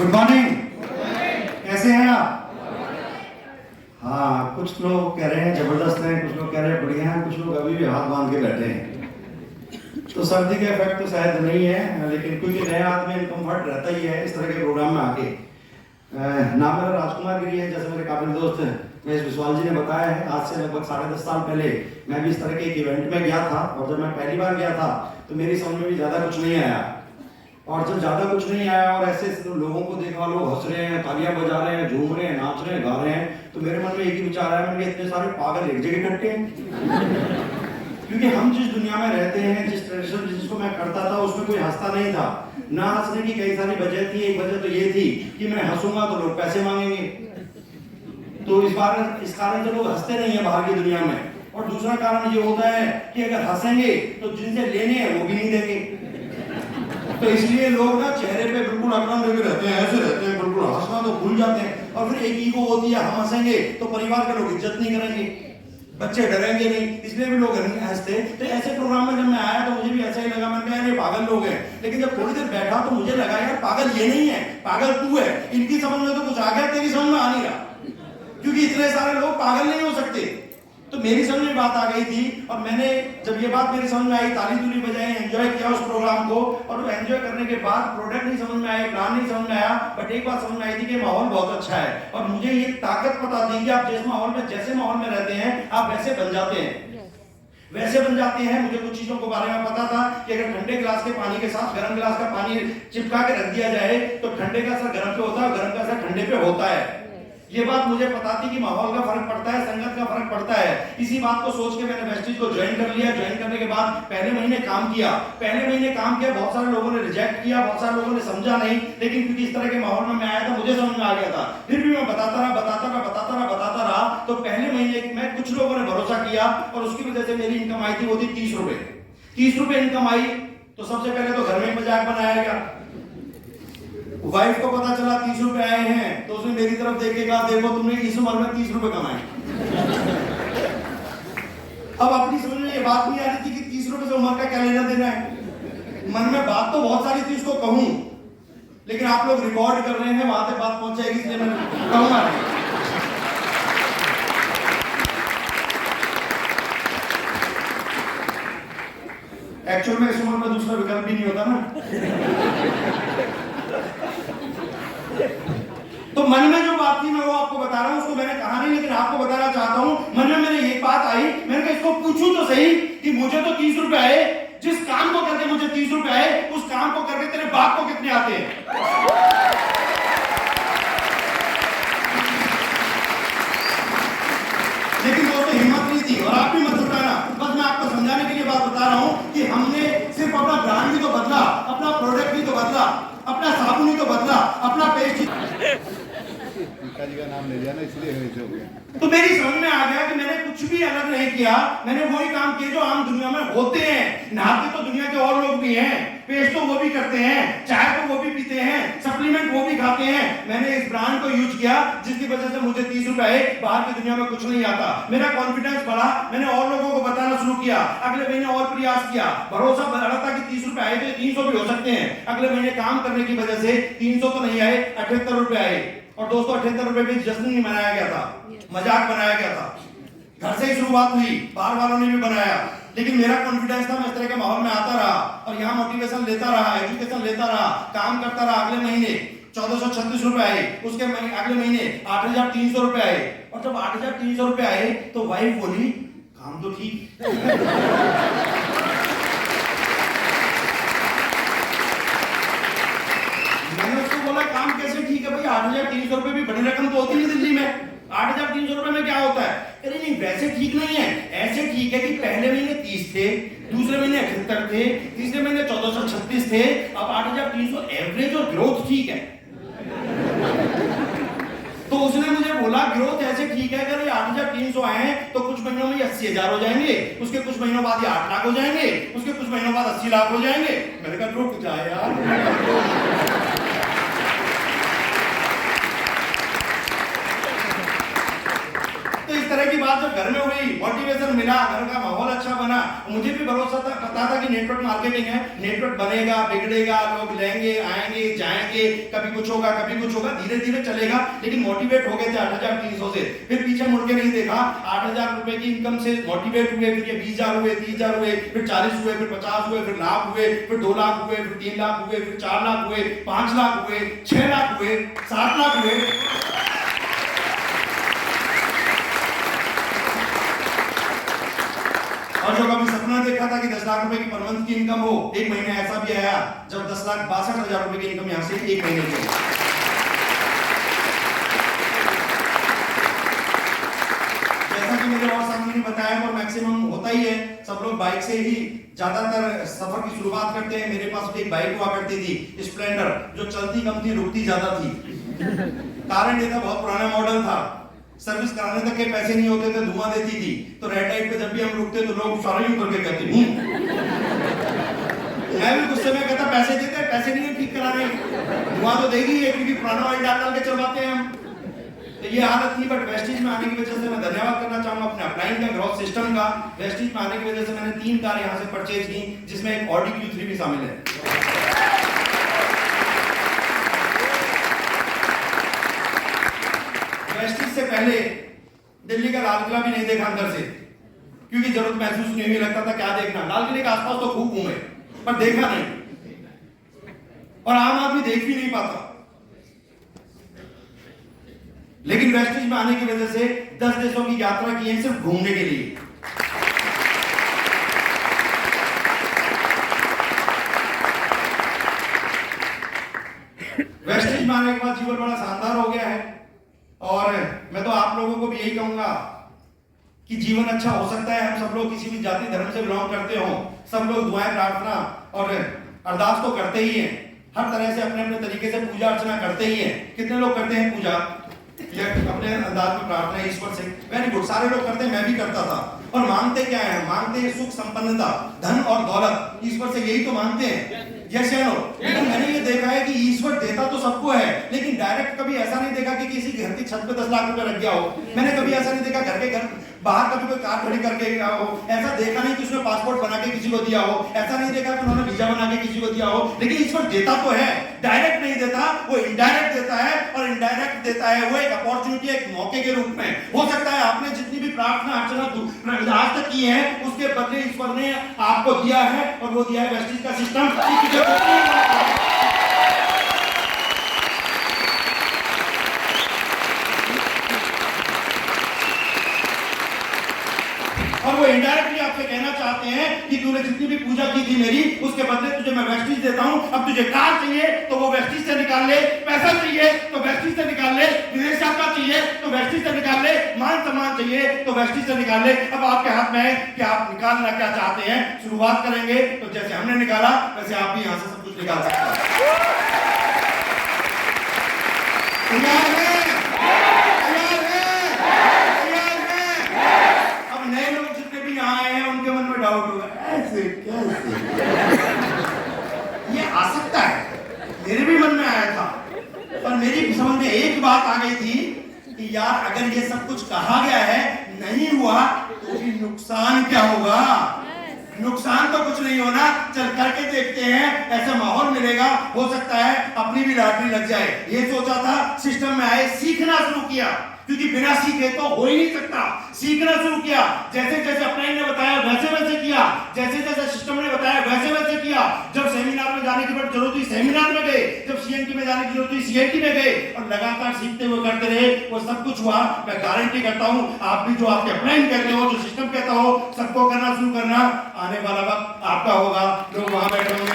Good morning. कैसे हैं आप? हाँ, कुछ लोग कह रहे हैं जबरदस्त हैं, कुछ लोग कह रहे हैं बढ़िया हैं, कुछ लोग अभी भी हाथ बांध के बैठे हैं। तो सर्दी का इफेक्ट तो शायद नहीं है, लेकिन क्योंकि नया आदमी इनकम्फर्ट रहता ही है इस तरह के प्रोग्राम में आके। नाम मेरा राजकुमार गिरी है, जैसे मेरे काबिल दोस्त महेश विश्वाल जी ने बताया है। आज से लगभग 10.5 साल पहले मैं भी इस तरह के एक इवेंट में गया था, और जब मैं पहली बार गया था तो मेरी समझ में भी ज़्यादा कुछ नहीं आया। और जब ज़्यादा कुछ नहीं आया और ऐसे लोगों को देखा, लोग हंस रहे हैं, तालियां बजा रहे हैं, झूम रहे हैं, नाच रहे हैं, गा रहे हैं, तो मेरे मन में एक ही विचार आया, मैंने इतने सारे पागल एक जगह इकट्ठे हैं। क्योंकि हम जिस दुनिया में रहते हैं, जिस ट्रेडिशन जिसको मैं करता था, उसमें कोई हंसता नहीं था। ना हंसने की कई सारी वजह थी। एक वजह तो ये थी कि मैं हंसूंगा तो लोग पैसे मांगेंगे, तो इस कारण से लोग हंसते नहीं है बाहर की दुनिया में। और दूसरा कारण ये होता है कि अगर हंसेंगे तो जिनसे लेने हैं वो भी नहीं देंगे, तो इसलिए लोग ना चेहरे पे बिल्कुल अकड़न लगे रहते हैं, ऐसे रहते हैं, बिल्कुल हंसना तो भूल जाते हैं। और फिर एक ईगो होती है, हम हंसेंगे तो परिवार के लोग इज्जत नहीं करेंगे, बच्चे डरेंगे नहीं, इसलिए भी लोग नहीं हंसते। तो ऐसे प्रोग्राम में जब मैं आया तो मुझे भी ऐसा ही लगा, मैंने कहा ये पागल लोग हैं। लेकिन जब थोड़ी देर बैठा तो मुझे लगा यार पागल ये नहीं है, पागल तू है। इनकी समझ में तो कुछ आ गया, तेरी समझ में आ नहीं रहा, क्योंकि इतने सारे लोग पागल नहीं हो सकते। तो मेरी समझ में बात आ गई थी, और मैंने जब ये बात मेरी समझ में आई, ताली तुली बजाई, एंजॉय किया उस प्रोग्राम को। और एंजॉय करने के बाद प्रोडक्ट नहीं समझ में आया, प्लान नहीं समझ में आया, बट एक बात समझ में आई थी कि माहौल बहुत अच्छा है। और मुझे ये ताकत पता थी कि आप जैसे माहौल में रहते हैं आप वैसे बन जाते हैं, वैसे बन जाते हैं। मुझे कुछ चीजों के बारे में पता था कि अगर ठंडे गिलास के पानी के साथ गर्म गिलास का पानी चिपका के रख दिया जाए तो ठंडे का असर गर्म पे होता है, गर्म का असर ठंडे पे होता है। ये बात मुझे पता थी कि माहौल का फर्क पड़ता है, संगत का फर्क पड़ता है। इसी बात को सोच के मैंने वेस्टिज को ज्वाइन कर लिया। ज्वाइन करने के बाद पहले महीने काम किया। बहुत सारे लोगों ने रिजेक्ट किया, बहुत सारे लोगों ने समझा नहीं, लेकिन क्योंकि इस तरह के माहौल में मैं आया था, मुझे समझ में आ गया था। फिर भी मैं बताता रहा। तो पहले महीने में कुछ लोगों ने भरोसा किया, और उसकी वजह से मेरी इनकम आई थी, वो थी 30 रुपए। 30 रुपए इनकम आई तो सबसे पहले तो घर में मजाक बनाया गया। वाइफ को पता चला 30 रुपए आए हैं, तो उसने मेरी तरफ देख के कहा, देखो तुमने इस उम्र में 30 रुपए कमाए। अब अपनी समझ में ये बात नहीं आ रही थी कि 30 रुपए से उम्र का क्या लेना देना है। मन में बात तो बहुत सारी थी उसको कहूं, लेकिन आप लोग रिकॉर्ड कर रहे हैं, वहां तक बात पहुंच जाएगी, इसलिए मैं कहूंगा नहीं। एक्चुअल में इस उम्र में दूसरा विकल्प भी नहीं होता ना। तो मन में जो बात थी मैं वो आपको बता रहा हूं, उसको मैंने कहा नहीं, लेकिन आपको बताना चाहता हूं। मन में मेरे एक बात आई, मैंने कहा इसको पूछूं तो सही कि मुझे तो 30 रुपए आए, जिस काम को करके मुझे 30 रुपए आए, उस काम को करके तेरे बाप को कितने आते हैं। लेकिन दोस्तों हिम्मत नहीं थी, और आप भी मत उठाना। बस मैं आपको समझाने के लिए बात बता रहा हूं कि हमने सिर्फ अपना ब्रांड भी तो बदला, अपना प्रोडक्ट भी तो बदला, अपना साबुन ही तो बदला, अपना पेस्ट जी का नाम ले लिया ना, इसलिए हो गया। तो मेरी समझ में आ गया कि मैंने कुछ भी अलग नहीं किया, मैंने वही काम किए जो आम दुनिया में होते हैं। नहाते तो दुनिया के और लोग भी हैं, पेस्ट तो वो भी करते हैं, चाय तो वो भी पीते हैं, सप्लीमेंट वो भी खाते हैं। मैंने इस ब्रांड को यूज किया जिसकी वजह से मुझे 30 रुपए आए, बाहर की दुनिया में कुछ नहीं आता। मेरा कॉन्फिडेंस बढ़ा, मैंने और लोगों को बताना शुरू किया। अगले महीने और प्रयास किया, भरोसा बढ़ा था कि 30 रुपए आए तो 300 भी हो सकते हैं। अगले महीने काम करने की वजह से 300 तो नहीं आए, 78 रुपए आए। और दोस्तों 78 रुपए भी जश्न नहीं मनाया गया था, मजाक बनाया गया था। घर से ही शुरुआत हुई, बाहर वालों ने भी बनाया, लेकिन मेरा कॉन्फिडेंस था, मैं इस तरह के माहौल में आता रहा और यहाँ मोटिवेशन लेता रहा, एजुकेशन लेता रहा, काम करता रहा। अगले महीने 1436 रुपए आए, उसके अगले महीने 8300 रुपए आए। और जब 8300 रुपए आए तो वाइफ बोली काम तो ठीक। मैंने उसको बोला काम कैसे ठीक है भाई, 8300 रुपए भी बड़ी रकम तो होती नहीं दिल्ली में। 8300 रुपए में क्या होता है? अरे नहीं वैसे ठीक नहीं है, ऐसे ठीक है कि पहले महीने 30 थे, दूसरे महीने 78 थे, तीसरे महीने 1436 थे, अब 8300 एवरेज और ग्रोथ ठीक है। तो उसने मुझे बोला ग्रोथ ऐसे ठीक है, अगर ये 8300 आए तो कुछ महीनों में 80,000 हो जाएंगे, उसके कुछ महीनों बाद ये 8 लाख हो जाएंगे, उसके कुछ महीनों बाद 80 लाख हो जाएंगे। मैंने कहा रुक जा यार। तो इस तरह की बात जब घर में हुई, मोटिवेशन मिला, घर का माहौल अच्छा बना, मुझे भी भरोसा था, पता था कि नेटवर्क मार्केटिंग है, नेटवर्क बनेगा, बिगड़ेगा, लोग लेंगे, आएंगे, जाएंगे, कभी कुछ होगा, कभी कुछ होगा, धीरे धीरे चलेगा। लेकिन मोटिवेट हो गए थे 8,300 से, फिर पीछे मुड़ के नहीं देखा, 8,000 रुपए की इनकम से मोटिवेट हुए, फिर ये 20,000 हुए, 30,000 हुए, फिर 40 हुए, फिर 50 हुए, फिर लाख हुए, फिर 2 लाख हुए, फिर 3 लाख हुए, फिर 4 लाख हुए, 5 लाख हुए, 6 लाख हुए, 7 लाख हुए। और जो कभी सपना देखा था कि 10 लाख रुपए की पर मंथ की इनकम हो, एक महीने ऐसा भी आया जब 10,62,000 रुपए की इनकम यहां से एक महीने की। जैसा कि मेरे और सामने ने बताया, और मैक्सिमम होता ही है, सब लोग बाइक से ही ज्यादातर सफर की शुरुआत करते हैं। मेरे पास भी एक बाइक हुआ करती थी स्प्लेंडर, जो चलती कम थी, रुकती ज्यादा थी। कारण ये था, बहुत पुराना मॉडल था, सर्विस कराने तक के पैसे नहीं होते थे, धुआं देती थी। तो रेड लाइट पे जब भी हम रुकते तो लोग इशारा यूं करके कहते मैं भी गुस्से में कहता पैसे देते, पैसे नहीं है ठीक कराने, धुआं तो देगी है, क्योंकि पुराना ऑयल डाल के चलवाते हैं हम। तो ये हालत थी। बट वेस्टीज में आने की वजह से मैं धन्यवाद करना चाहूंगा अपने अपलाइन का, ग्रोथ सिस्टम का। वेस्टीज में आने की वजह से मैंने 3 कार यहाँ से परचेज की, जिसमें एक ऑडी Q3 भी शामिल है। वेस्टीज से पहले दिल्ली का लाल किला भी नहीं देखा अंदर से, क्योंकि जरूरत महसूस नहीं हुई, लगता था क्या देखना। लाल किले के आसपास तो खूब घूमे पर देखा नहीं, और आम आदमी देख भी नहीं पाता। लेकिन वेस्टीज में आने की वजह से 10 देशों की यात्रा की है, सिर्फ घूमने के लिए। वेस्टीज में आने के बाद जीवन बड़ा शानदार हो गया है। और मैं तो आप लोगों को भी यही कहूंगा कि जीवन अच्छा हो सकता है। हम सब लोग किसी भी जाति धर्म से बिलोंग करते हो, सब लोग दुआएं, प्रार्थना और अरदास तो करते ही हैं, हर तरह से अपने अपने तरीके से पूजा अर्चना करते ही हैं। कितने लोग करते हैं पूजा या अपने अंदाज में प्रार्थना ईश्वर से? वेरी गुड, सारे लोग करते हैं, मैं भी करता था। और मांगते क्या है? मांगते हैं सुख, संपन्नता, धन और दौलत। ईश्वर से यही तो मांगते हैं, यस या नो? लेकिन मैंने ये देखा है कि ईश्वर देता तो सबको है, लेकिन डायरेक्ट कभी ऐसा नहीं देखा कि किसी घर की छत पे 10 लाख रुपए लग गया हो। मैंने कभी ऐसा नहीं देखा घर बाहर कभी कोई कार खड़ी करके गया हो। ऐसा देखा नहीं कि उसने पासपोर्ट बना के किसी को दिया हो। ऐसा नहीं देखा कि उन्होंने वीजा बना के किसी को दिया हो। लेकिन ईश्वर देता तो है, डायरेक्ट नहीं देता, वो इनडायरेक्ट देता है। और इनडायरेक्ट देता है वो एक अपॉर्चुनिटी, एक मौके के रूप में। हो सकता है आपने जितनी भी प्रार्थना अर्चना आज तक की है, उसके बदले ईश्वर ने आपको दिया है, और वो दिया है वेस्टीज का सिस्टम। और वो इनडायरेक्टली आपसे कहना चाहते हैं कि तूने जितनी भी पूजा की थी मेरी, उसके बदले तुझे मैं वेस्टीज देता हूं। अब तुझे कार चाहिए तो वो वेस्टीज से निकाल ले, पैसा चाहिए तो वेस्टीज से निकाल ले, विदेश यात्रा चाहिए तो वेस्टीज से निकाल ले, मान सम्मान चाहिए तो वेस्टीज से निकाल ले। अब आपके हाथ में है कि आप निकालना क्या चाहते हैं। शुरुआत करेंगे तो जैसे हमने निकाला वैसे आप भी यहां से सब कुछ निकाल सकते हैं। नए लोग जितने भी यहाँ आए हैं उनके मन में डाउट होगा, ऐसे कैसे? ये आ सकता है, मेरे भी मन में आया था, पर मेरी समझ में एक बात आ गई थी कि यार अगर ये सब कुछ कहा गया है, नहीं हुआ तो भी नुकसान क्या होगा? नुकसान तो कुछ नहीं होना, चल करके देखते हैं, ऐसा माहौल मिलेगा, हो सकता है अपनी भी लॉटरी लग जाए। ये सोचा था, सिस्टम में आए, सीखना शुरू किया, क्योंकि बिना सीखे तो हो ही नहीं सकता। सीखना शुरू किया, जैसे जैसे अपलाइन ने बताया वैसे वैसे किया, जैसे जैसे सिस्टम ने बताया वैसे वैसे किया। जब सेमिनार में जाने की जरूरत हुई सेमिनार में गए, जब सीएनटी में जाने की जरूरत हुई सीएनटी में गए, और लगातार सीखते हुए करते रहे, वो सब कुछ हुआ। मैं गारंटी करता हूं आप भी जो आपके अपलाइन करते हो, जो सिस्टम कहता हो, सबको करना शुरू करना, आने वाला वक्त आपका होगा। लोग वहां बैठे होंगे,